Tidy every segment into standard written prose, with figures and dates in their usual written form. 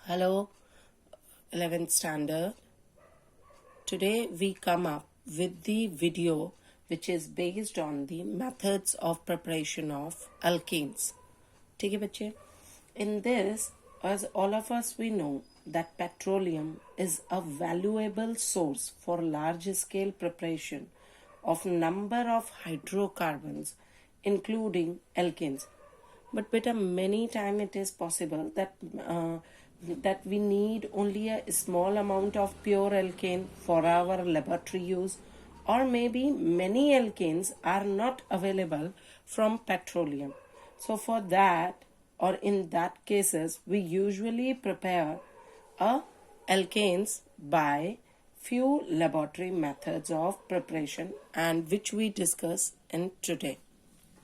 Hello, 11th standard. Today we come up with the video which is based on the methods of preparation of alkanes. ठीक है बच्चे? In this, as all of us we know that petroleum is a valuable source for large scale preparation of number of hydrocarbons including alkanes. But beta, many time it is possible that we need only a small amount of pure alkane for our laboratory use, or maybe many alkanes are not available from petroleum. So for that, or in that cases, we usually prepare alkanes by few laboratory methods of preparation, and which we discuss in today.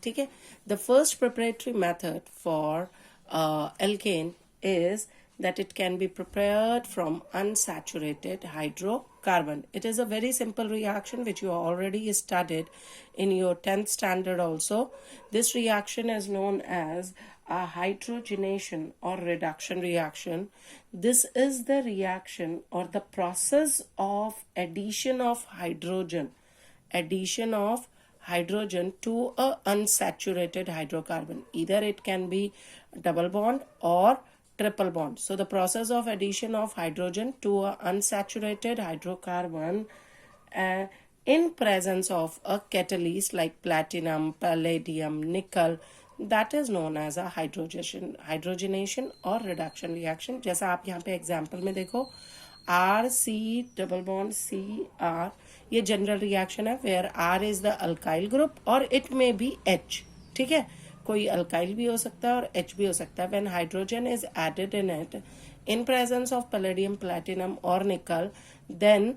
ठीक है. The first preparatory method for alkane is that it can be prepared from unsaturated hydrocarbon. It is a very simple reaction which you already studied in your 10th standard also. This reaction is known as a hydrogenation or reduction reaction. This is the reaction or the process of addition of hydrogen to a unsaturated hydrocarbon. Either it can be double bond or triple bond. So the process of addition of hydrogen to a unsaturated hydrocarbon in presence of a catalyst like platinum, palladium, nickel, that is known as a hydrogenation or reduction reaction. जैसा आप यहाँ पे example में देखो, R C double bond C R, ये general reaction है where R is the alkyl group और it may be H. ठीक है, कोई अल्काइल भी हो सकता है और H भी हो सकता है. When hydrogen is added in it in presence of palladium, platinum और nickel, then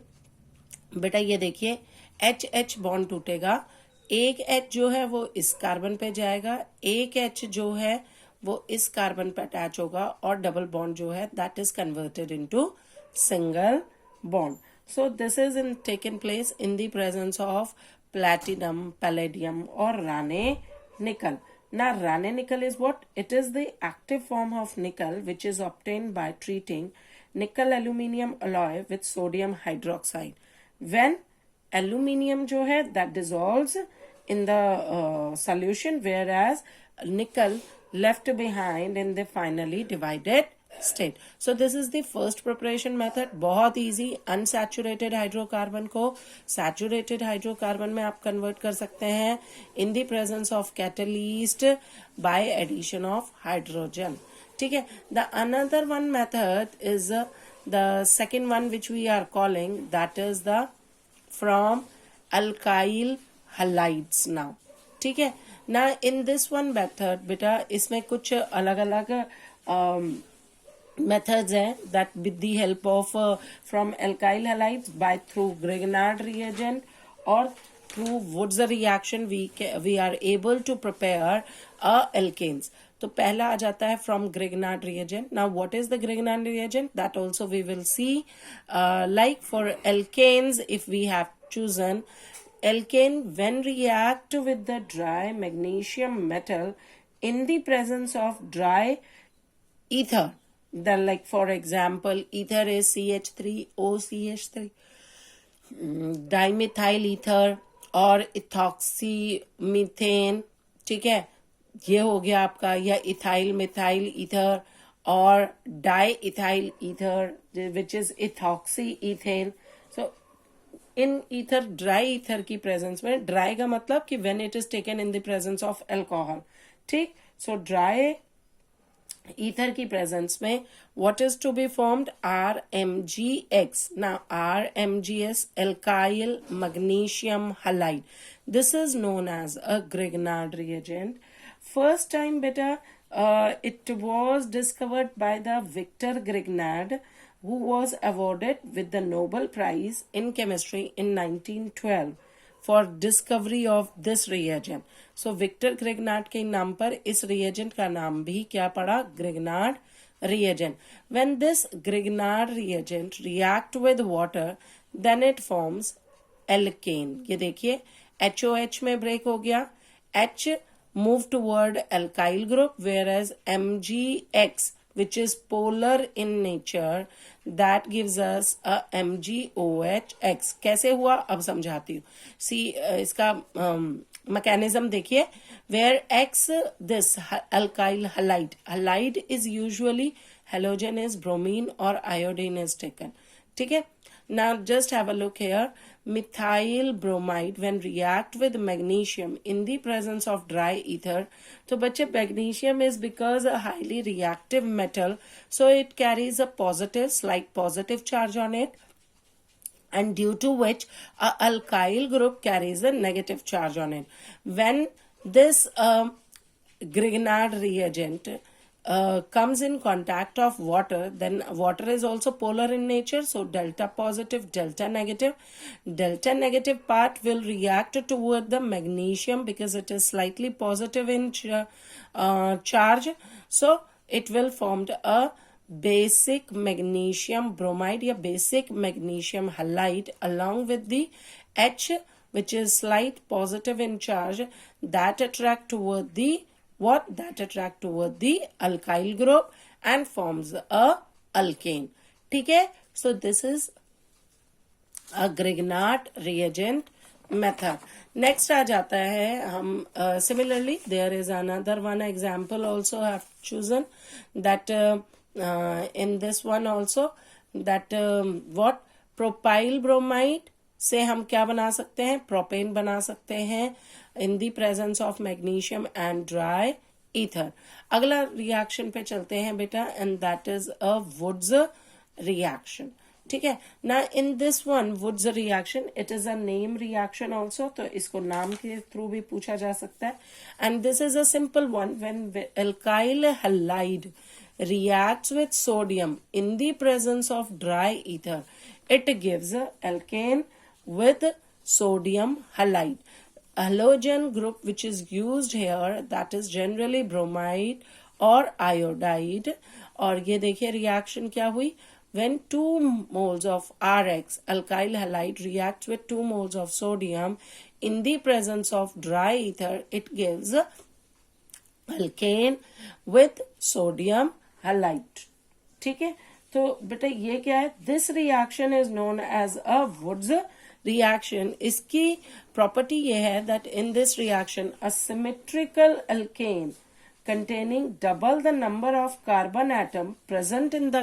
बेटा ये देखिए H बॉन्ड टूटेगा. एक H जो है वो इस कार्बन पे जाएगा, एक H जो है वो इस कार्बन पे अटैच होगा और डबल बॉन्ड जो है that is converted into single bond. So this is taken place in the presence of platinum, palladium or Raney nickel. Now Raney nickel is what? It is the active form of nickel which is obtained by treating nickel aluminium alloy with sodium hydroxide. When aluminium जो है that dissolves in the solution, whereas nickel left behind in the finally divided state. So this is the first preparation method. बहुत easy. unsaturated hydrocarbon को saturated hydrocarbon में आप convert कर सकते हैं in the presence of catalyst by addition of hydrogen. ठीक है. The another one method is the second one which we are calling, that is the from alkyl halides now. ठीक है. Now in this one method बेटा इसमें कुछ अलग अलग methods हैं that with the help of from alkyl halides by through Grignard reagent or through Woods reaction we are able to prepare alkanes. तो पहला आ जाता है from Grignard reagent. Now what is the Grignard reagent? That also we will see. Like for alkanes, if we have chosen alkane when react with the dry magnesium metal in the presence of dry ether. Then like for example ether is CH3OCH3, dimethyl ether और ethoxy methane. ठीक है, ये हो गया आपका, या ethyl methyl ether और di ethyl ether which is ethoxy ethane. So in ether dry ether की प्रेजेंस में, ड्राई का मतलब कि when it is taken in the presence of alcohol. ठीक, सो ड्राई ether की presence में what is to be formed? RMgX. Now RMgS, alkyl magnesium halide. This is known as a Grignard reagent. First time beta it was discovered by the Victor Grignard, who was awarded with the Nobel Prize in Chemistry in 1912 for discovery of this reagent. So Victor Grignard के नाम पर इस reagent का नाम भी क्या पड़ा? Grignard reagent. When this Grignard reagent react with water, then it forms alkane. ये देखिए HOH में break हो गया, H move toward alkyl group, whereas MgX which is polar in nature, that gives us a MgOH. कैसे हुआ अब समझाती हूँ. See इसका mechanism देखिए, where X, this alkyl halide is usually halogen is bromine or iodine is taken. ठीक है. Now just have a look here. Methyl bromide when react with magnesium in the presence of dry ether. तो बच्चे magnesium is because a highly reactive metal, so it carries a positive, slight positive charge on it, and due to which a alkyl group carries a negative charge on it. When this Grignard reagent comes in contact of water, then water is also polar in nature, so delta positive, delta negative part will react toward the magnesium because it is slightly positive in charge, so it will form a basic magnesium bromide या basic magnesium halide along with the H, which is slight positive in charge, that attract toward the alkyl group and forms a alkane. ठीक है. So this is a Grignard reagent method. Next आ जाता है हम similarly there is another one example also I have chosen that in this one also that what propyl bromide से हम क्या बना सकते हैं, प्रोपेन बना सकते हैं in the presence of magnesium and dry ether. अगला रिएक्शन पे चलते हैं बेटा, and that is a Woods reaction. ठीक है ना. In this one Wurtz reaction, it is a name reaction also, तो इसको नाम के थ्रू भी पूछा जा सकता है. And this is a simple one. When alkyl halide reacts with sodium in the presence of dry ether, it gives alkane with sodium halide. Halogen group which is used here, that is generally bromide or iodide. और ये देखिए reaction क्या हुई, when 2 moles of Rx alkyl halide reacts with 2 moles of sodium in the presence of dry ether, it gives alkane with sodium halide. ठीक है. तो बेटा ये क्या है, this reaction is known as a Wurtz reaction. इसकी property ये है that in this reaction a symmetrical alkane containing double the number of carbon atom present in the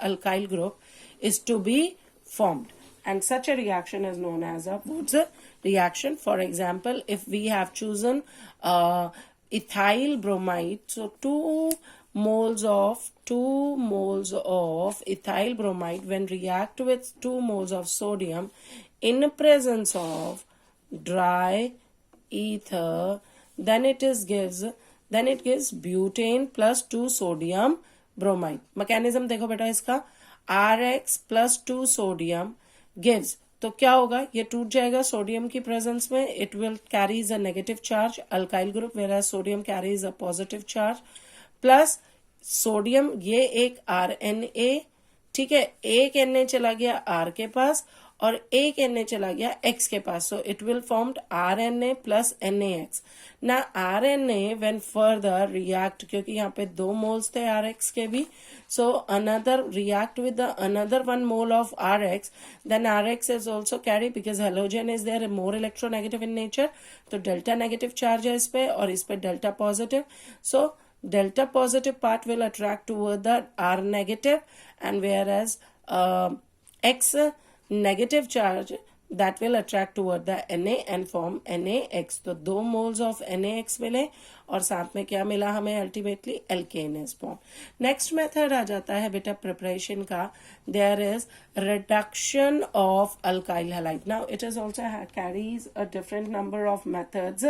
alkyl group is to be formed, and such a reaction is known as a Woods reaction. For example, if we have chosen ethyl bromide, so 2 moles of ethyl bromide when react with 2 moles of sodium in presence of dry ether, then it gives butane plus 2 sodium bromide. Mechanism देखो बेटा इसका, Rx plus 2 sodium gives, तो क्या होगा, ये टूट जाएगा sodium की प्रेजेंस में, it will carries a negative charge alkyl group, where sodium carries a positive charge, plus sodium ये एक RNA. ठीक है, एक Na चला गया R के पास और एक Na चला गया X के पास, so it will formed RNA plus NaX. ना RNA व्हेन फर्दर रिएक्ट, क्योंकि यहाँ पे 2 मोल्स थे Rx के भी, so another react with another 1 mole of Rx, then Rx is also carried because halogen is there, more electronegative in nature, तो delta negative charge है इस पे और इस पे delta positive, so delta positive part will attract toward the R negative, and whereas X negative charge that will attract toward the Na and form NaX. तो 2 moles of NaX मिले और साथ में क्या मिला हमें, ultimately alkane is formed. Next method आ जाता है बेटा प्रिपरेशन का, there is reduction of alkyl halide. Now it is also carries a different number of methods,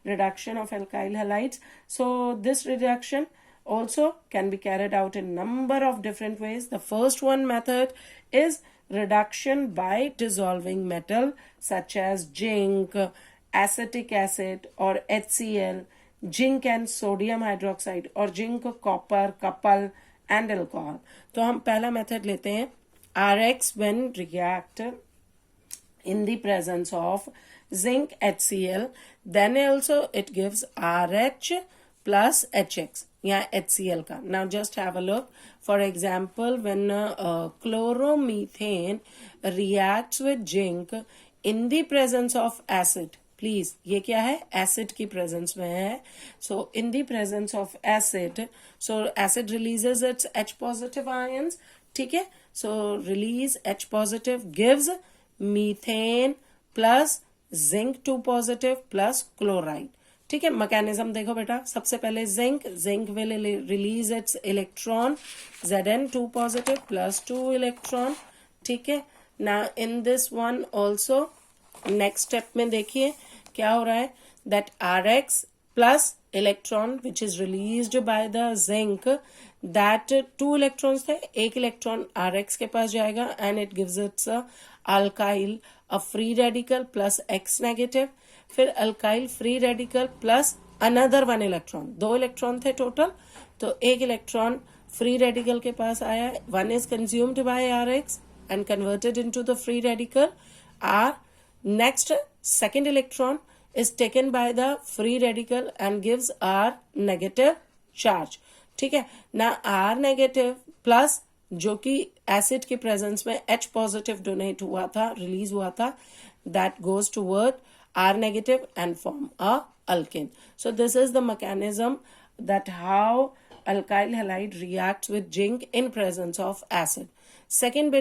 reduction of alkyl halides. So this reduction also can be carried out in number of different ways. The first one method is reduction by dissolving metal such as zinc, acetic acid or HCl, zinc and sodium hydroxide or zinc, copper, couple and alcohol. तो हम पहला method लेते हैं, Rx when react in the presence of zinc HCl, then also it gives RH plus HX. या HCl का. Now just have a look. For example, when chloromethane reacts with zinc in the presence of acid, please ये क्या है, acid की presence में है. So in the presence of acid, so acid releases its H positive ions. ठीक है, so release H positive gives methane plus zinc 2 positive plus chloride. ठीक है, मैकेनिज्म देखो बेटा. सबसे पहले zinc will release its electron Zn 2 positive plus 2 electron. ठीक है, ना in this one also next step में देखिए क्या हो रहा है. That Rx plus electron which is released by the zinc, that 2 electrons थे, 1 इलेक्ट्रॉन Rx के पास जाएगा and it gives its alkyl a free radical plus X negative. फिर alkyl free radical plus another 1 electron. 2 electron थे total, तो 1 electron free radical के पास आया. 1 is consumed by Rx and converted into the free radical R. Next, second electron is taken by the free radical and gives R negative charge. ठीक है ना. R negative plus जो कि acid की presence में H पॉजिटिव डोनेट हुआ था, release हुआ था, that goes toward R negative and form a alkane. So this is the mechanism that how alkyl halide reacts with zinc in presence of acid. Second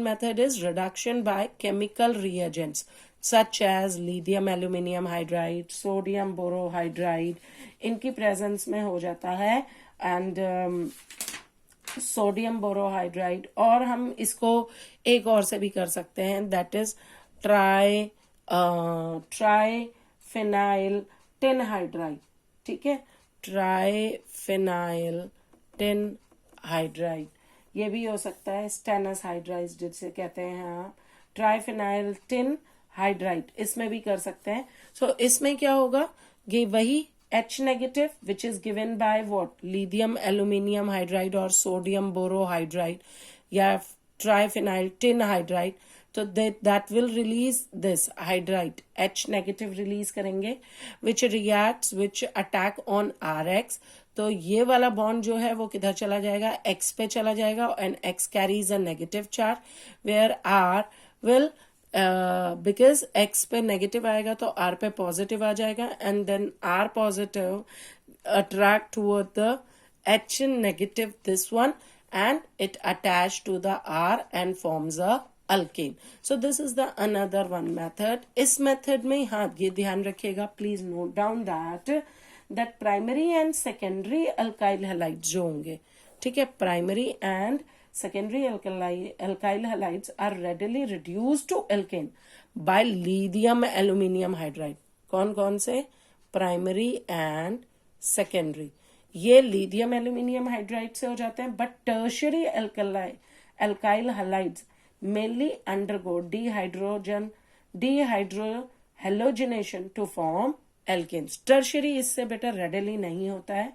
method is reduction by chemical reagents such as lithium aluminium hydride, sodium borohydride. इनकी presence में हो जाता है and sodium borohydride. और हम इसको एक और से भी कर सकते हैं, दैट इज ट्राइफेनाइल टिन हाइड्राइड. ठीक है, ट्राइफेनाइल टिन हाइड्राइड ये भी हो सकता है. स्टेनस हाइड्राइड जिसे कहते हैं आप, ट्राइफेनाइल टिन हाइड्राइड इसमें भी कर सकते हैं. सो इसमें क्या होगा, ये वही H negative which is given by what, lithium aluminium hydride और सोडियम बोरोहाइड्राइड या ट्राइफेनाइल टिन हाइड्राइड. तो that will release this hydride, H negative release करेंगे which reacts which attack on Rx. तो ये वाला बॉन्ड जो है वो किधर चला जाएगा, X पे चला जाएगा and X carries a negative charge, where R will because X पे नेगेटिव आएगा तो R पे पॉजिटिव आ जाएगा and then R positive attract toward the H negative this one and it attach to the R and forms a alkane. So this is the another one method. इस method में हाँ ये ध्यान रखिएगा, please note down that primary and secondary alkyl halides जो होंगे, ठीक है, primary and secondary alkyl halides are readily reduced to alkane by lithium aluminium hydride. कौन कौन से, primary and secondary, ये lithium aluminium hydride से हो जाते हैं. But tertiary alkyl halides mainly undergo dehydrogenation to form alkanes. Tertiary इससे better readily नहीं होता है.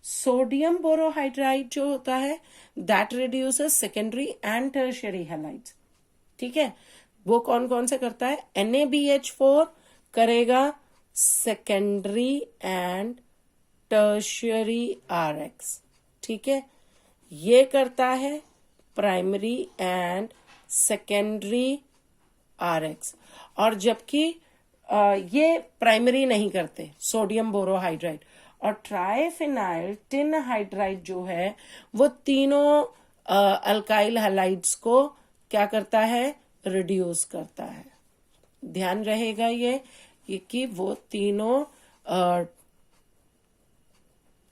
सोडियम बोरोहाइड्राइड जो होता है that reduces secondary and tertiary halides. ठीक है, वो कौन कौन से करता है, NaBH4 करेगा सेकेंडरी एंड टर्शरी RX. ठीक है, ये करता है प्राइमरी एंड सेकेंडरी RX. और जबकि ये प्राइमरी नहीं करते सोडियम बोरोहाइड्राइड. और ट्राइफेनाइल टिन हाइड्राइड जो है वो तीनों अल्काइल हैलाइड्स को क्या करता है, रिड्यूस करता है. ध्यान रहेगा ये कि वो तीनों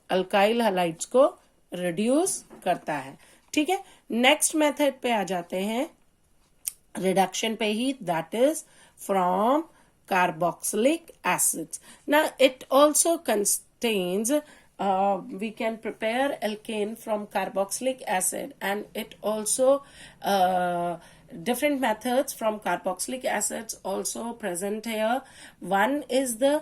अल्काइल हैलाइड्स को रिड्यूस करता है. ठीक है, नेक्स्ट मेथड पे आ जाते हैं, रिडक्शन पे ही, that is from carboxylic acids. Now it also contains we can prepare alkane from carboxylic acid, and it also different methods from carboxylic acids also present here. One is the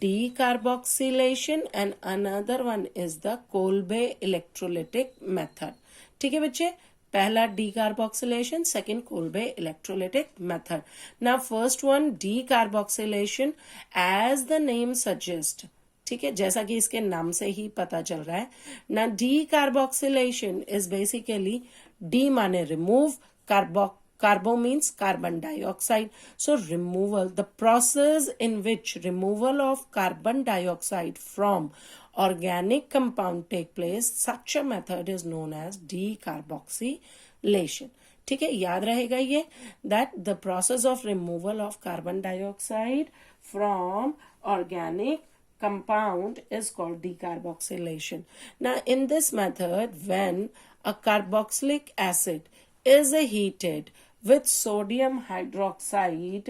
decarboxylation and another one is the Kolbe electrolytic method. ठीक है बच्चे, पहला decarboxylation, second Kolbe electrolytic method. Now first one, decarboxylation, as the name suggests, ठीक है, जैसा कि इसके नाम से ही पता चल रहा है ना। D carboxylation is basically, D माने remove, कार्बो means carbon dioxide. So removal, the process in which removal of carbon dioxide from organic compound take place, such a method is known as decarboxylation. ठीक है, याद रहेगा ये, that the process of removal of carbon dioxide from organic compound is called decarboxylation. Now in this method, when a carboxylic acid is heated with sodium hydroxide,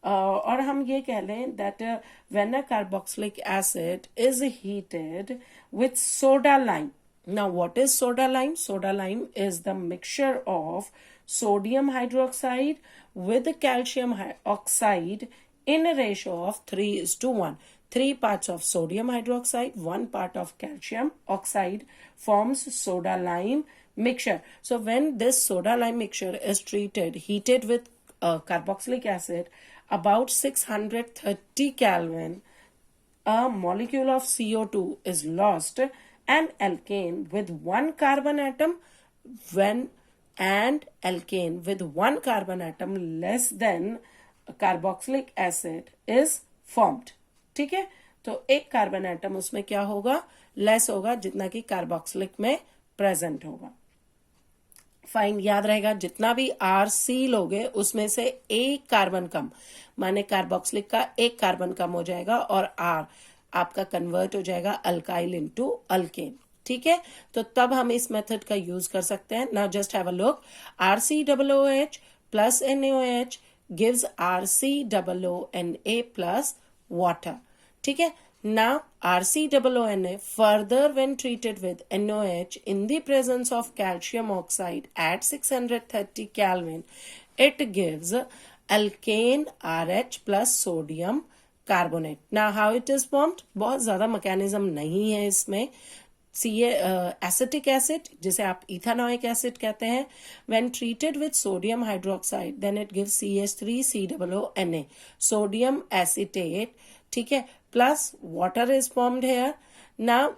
और हम ये कह लें that when a carboxylic acid is heated with soda lime. Now what is soda lime? Soda lime is the mixture of sodium hydroxide with calcium oxide in a ratio of 3:1. 3 parts of sodium hydroxide, 1 part of calcium oxide forms soda lime mixture. So when this soda lime mixture is heated with carboxylic acid about 630 Kelvin, a molecule of CO2 is lost, and alkane with 1 carbon atom and alkane with 1 carbon atom less than carboxylic acid is formed. ठीक है, तो एक carbon atom उसमें क्या होगा, less होगा जितना कि कार्बोक्सिलिक में प्रेजेंट होगा. फाइन, याद रहेगा जितना भी RC लोगे उसमें से एक कार्बन कम, माने कार्बोक्सिलिक का एक कार्बन कम हो जाएगा और R आपका कन्वर्ट हो जाएगा अल्काइल इनटू अल्केन. ठीक है, तो तब हम इस मेथड का यूज कर सकते हैं. Now just have a look. RCOOH plus NaOH gives RCOONA plus water. ठीक है, now RCOONA further when treated with NaOH in the presence of calcium oxide at 630 Kelvin, it gives alkane RH plus sodium carbonate. Now how it is formed? बहुत ज्यादा mechanism नहीं है इसमें. Acetic acid जिसे आप ethanoic acid कहते हैं, when treated with sodium hydroxide then it gives CH3COONA, sodium acetate. ठीक है, plus water is formed here. Now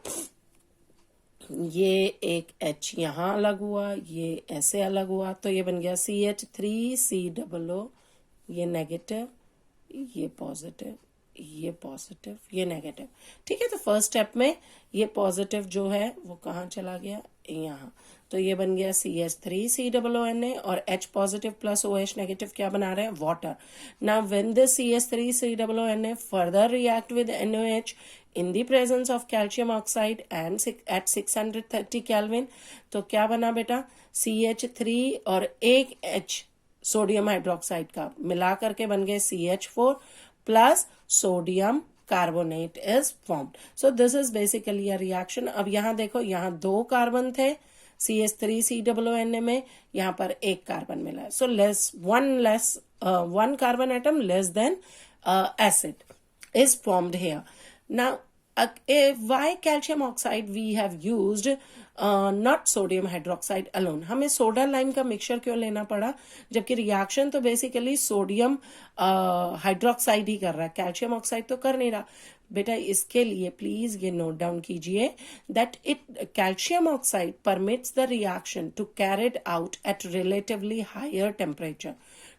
ये एक H यहाँ अलग हुआ, ये ऐसे अलग हुआ, तो ये बन गया CH3COO, ये नेगेटिव, ये पॉजिटिव, ये पॉजिटिव, ये नेगेटिव. ठीक है, तो फर्स्ट स्टेप में ये पॉजिटिव जो है वो कहाँ चला गया, यहाँ, तो ये बन गया CH3COONA और H positive plus OH negative क्या बना रहे हैं, water. Now when this CH3COONA further react with NaOH in the presence of calcium oxide and at 630 Kelvin, तो क्या बना बेटा, CH3 और एक H सोडियम हाइड्रोक्साइड का मिला करके बन गए CH4 plus sodium carbonate is formed. So this is basically a reaction. अब यहाँ देखो, यहाँ 2 कार्बन थे CH3COONA में, यहाँ पर एक कार्बन मिला है. So one carbon atom less than acid is formed here. Now, why calcium oxide we have used not sodium hydroxide alone? हमें सोडा लाइम का मिक्सचर क्यों लेना पड़ा, जबकि रिएक्शन तो बेसिकली सोडियम हाइड्रोक्साइड ही कर रहा है, कैल्शियम ऑक्साइड तो कर नहीं रहा. बेटा इसके लिए प्लीज ये नोट डाउन कीजिए that calcium oxide permits the reaction to carried out at relatively higher temperature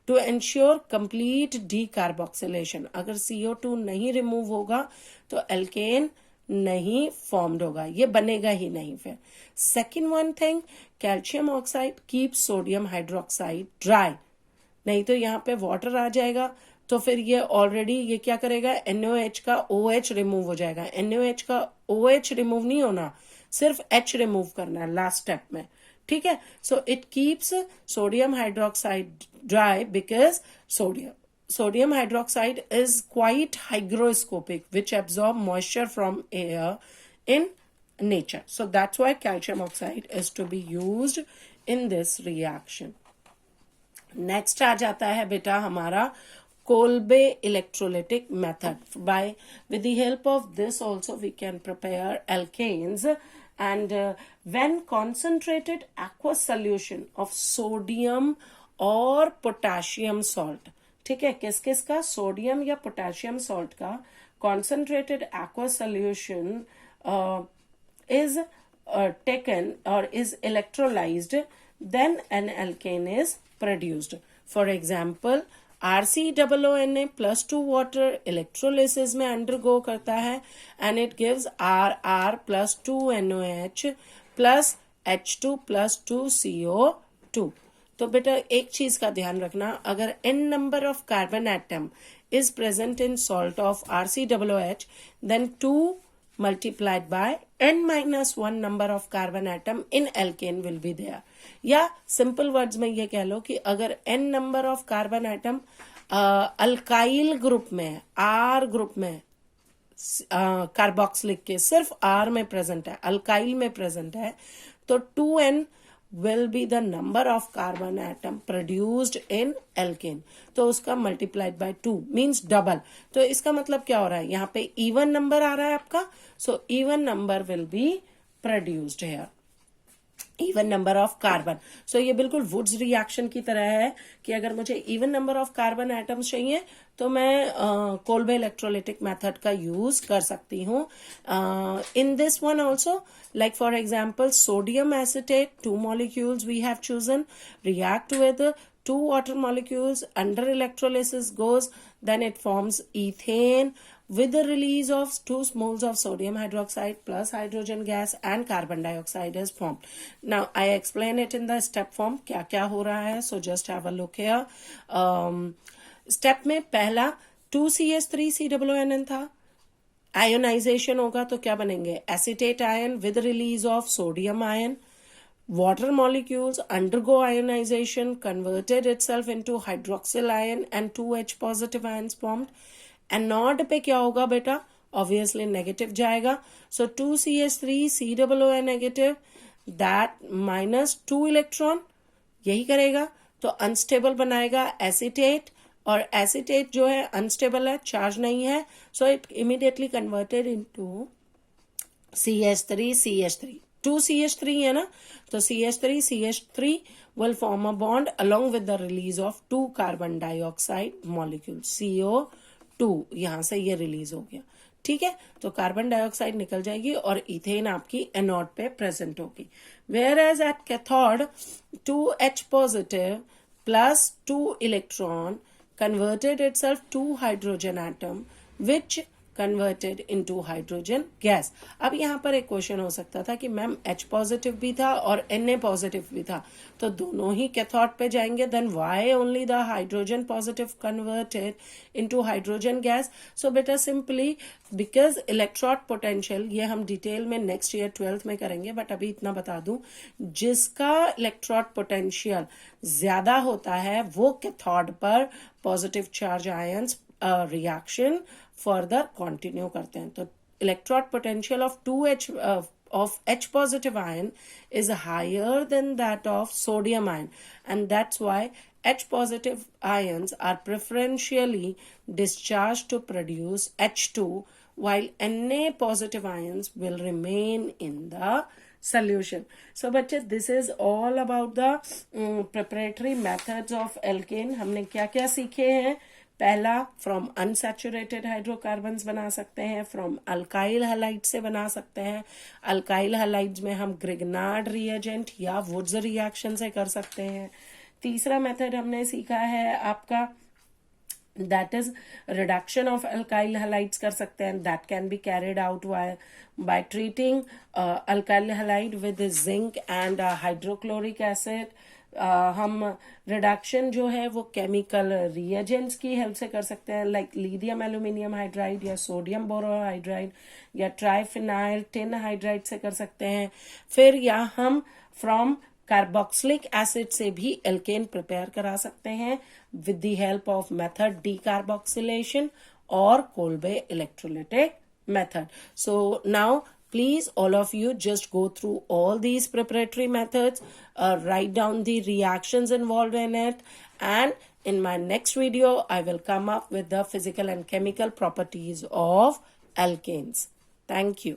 to ensure complete decarboxylation. अगर CO2 नहीं रिमूव होगा तो एल्केन नहीं फॉर्म्ड होगा, ये बनेगा ही नहीं. फिर second one thing, calcium oxide keep sodium hydroxide dry. नहीं तो यहाँ पे वाटर आ जाएगा तो फिर ये ऑलरेडी ये क्या करेगा, NaOH का OH रिमूव हो जाएगा. NaOH का OH रिमूव नहीं होना, सिर्फ H रिमूव करना है लास्ट स्टेप में. ठीक है, so it keeps sodium hydroxide dry because sodium hydroxide is quite hygroscopic, which absorb moisture from air in nature. So that's why calcium oxide is to be used in this reaction. Next आ जाता है बेटा हमारा Kolbe electrolytic method. With the help of this also we can prepare alkanes. And when concentrated aqueous solution of sodium or potassium salt, ठीक है, किस किस का, sodium या पोटेशियम सॉल्ट का concentrated aqueous solution is taken or is electrolyzed, then an alkane is produced. For example, RCOONA plus 2 water electrolysis में undergo करता है and it gives RR plus 2 NOH plus H2 plus 2 CO2. तो बेटा एक चीज का ध्यान रखना, अगर n number of carbon atom is present in salt of RCOOH, then 2 multiplied by n minus 1 number of carbon atom in alkane will be there. या simple words में ये कह लो कि अगर n number of carbon atom alkyl group में, R group में, carboxylic के सिर्फ R में प्रेजेंट है, अल्काइल में प्रेजेंट है, तो 2n will be the number of carbon atom produced in alkane. तो उसका multiplied by 2 means double. तो इसका मतलब क्या हो रहा है, यहाँ पे even number आ रहा है आपका, so even number will be produced here. Even number of carbon. So ये बिल्कुल वुड्स रिएक्शन की तरह है कि अगर मुझे even number of carbon atoms चाहिए तो मैं कोल्बे इलेक्ट्रोलिटिक मेथड का यूज कर सकती हूँ. इन this one also, like for example, sodium acetate, 2 molecules we have chosen, react with 2 water molecules, under electrolysis goes, then it forms ethane with the release of 2 moles of sodium hydroxide plus hydrogen gas and carbon dioxide is formed. Now I explain it in the step form क्या क्या हो रहा है, so just have a look here. Step में पहला 2CH3COONN था, ionisation होगा तो क्या बनेंगे, acetate ion with release of sodium ion. Water molecules undergo ionization, converted itself into hydroxyl ion and 2H positive ions formed. Anode पे क्या होगा बेटा, obviously negative जाएगा, so 2CH3COO negative, that minus 2 electron यही करेगा, तो अनस्टेबल बनाएगा acetate, और एसिटेट जो है अनस्टेबल है, चार्ज नहीं है, so it immediately converted into CH3CH3. 2CH3 है ना, तो CH3 will form a bond along with the release of 2 carbon dioxide molecules, CO2. यहां से ये रिलीज हो गया, ठीक है, तो कार्बन डाइऑक्साइड निकल जाएगी और इथेन आपकी एनोड पे प्रेजेंट होगी. Whereas at cathode 2H positive plus 2 electron converted itself to hydrogen atom which converted into hydrogen gas. अब यहाँ पर एक क्वेश्चन हो सकता था कि मैम H पॉजिटिव भी था और Na पॉजिटिव भी था, तो दोनों ही कैथोड पे जाएंगे, then why only the hydrogen positive converted into hydrogen gas? So बेटा simply because electrode potential, ये हम डिटेल में नेक्स्ट ईयर 12th में करेंगे, बट अभी इतना बता दूं, जिसका इलेक्ट्रॉड पोटेंशियल ज्यादा होता है वो कैथोड पर positive charge ions reaction further continue करते हैं. तो electrode potential of 2H of H positive ion is higher than that of sodium ion, and that's why H positive ions are preferentially discharged to produce H2 while Na positive ions will remain in the solution. So बच्चे, this is all about the preparatory methods of alkane. हमने क्या क्या सीखे हैं. पहला, from unsaturated hydrocarbons बना सकते हैं, फ्रॉम अल्काइल हैलाइड से बना सकते हैं. अल्काइल हैलाइड्स में हम ग्रिग्नार्ड रिएजेंट या वुड्स रिएक्शन से कर सकते हैं. तीसरा मेथड हमने सीखा है आपका, that is reduction of alkyl halides कर सकते हैं. That can be carried out by treating alkyl halide with zinc and hydrochloric acid. हम रिडक्शन जो है वो केमिकल रिएजेंट्स की हेल्प से कर सकते हैं, लाइक लिथियम एल्यूमिनियम हाइड्राइड या सोडियम बोरोहाइड्राइड या ट्राइफिनाइल टिन हाइड्राइड से कर सकते हैं. फिर या हम फ्रॉम कार्बोक्सिलिक एसिड से भी एल्केन प्रिपेयर करा सकते हैं with the help of method decarboxylation और Kolbe electrolytic method. So now please, all of you, just go through all these preparatory methods, write down the reactions involved in it, and in my next video, I will come up with the physical and chemical properties of alkanes. Thank you.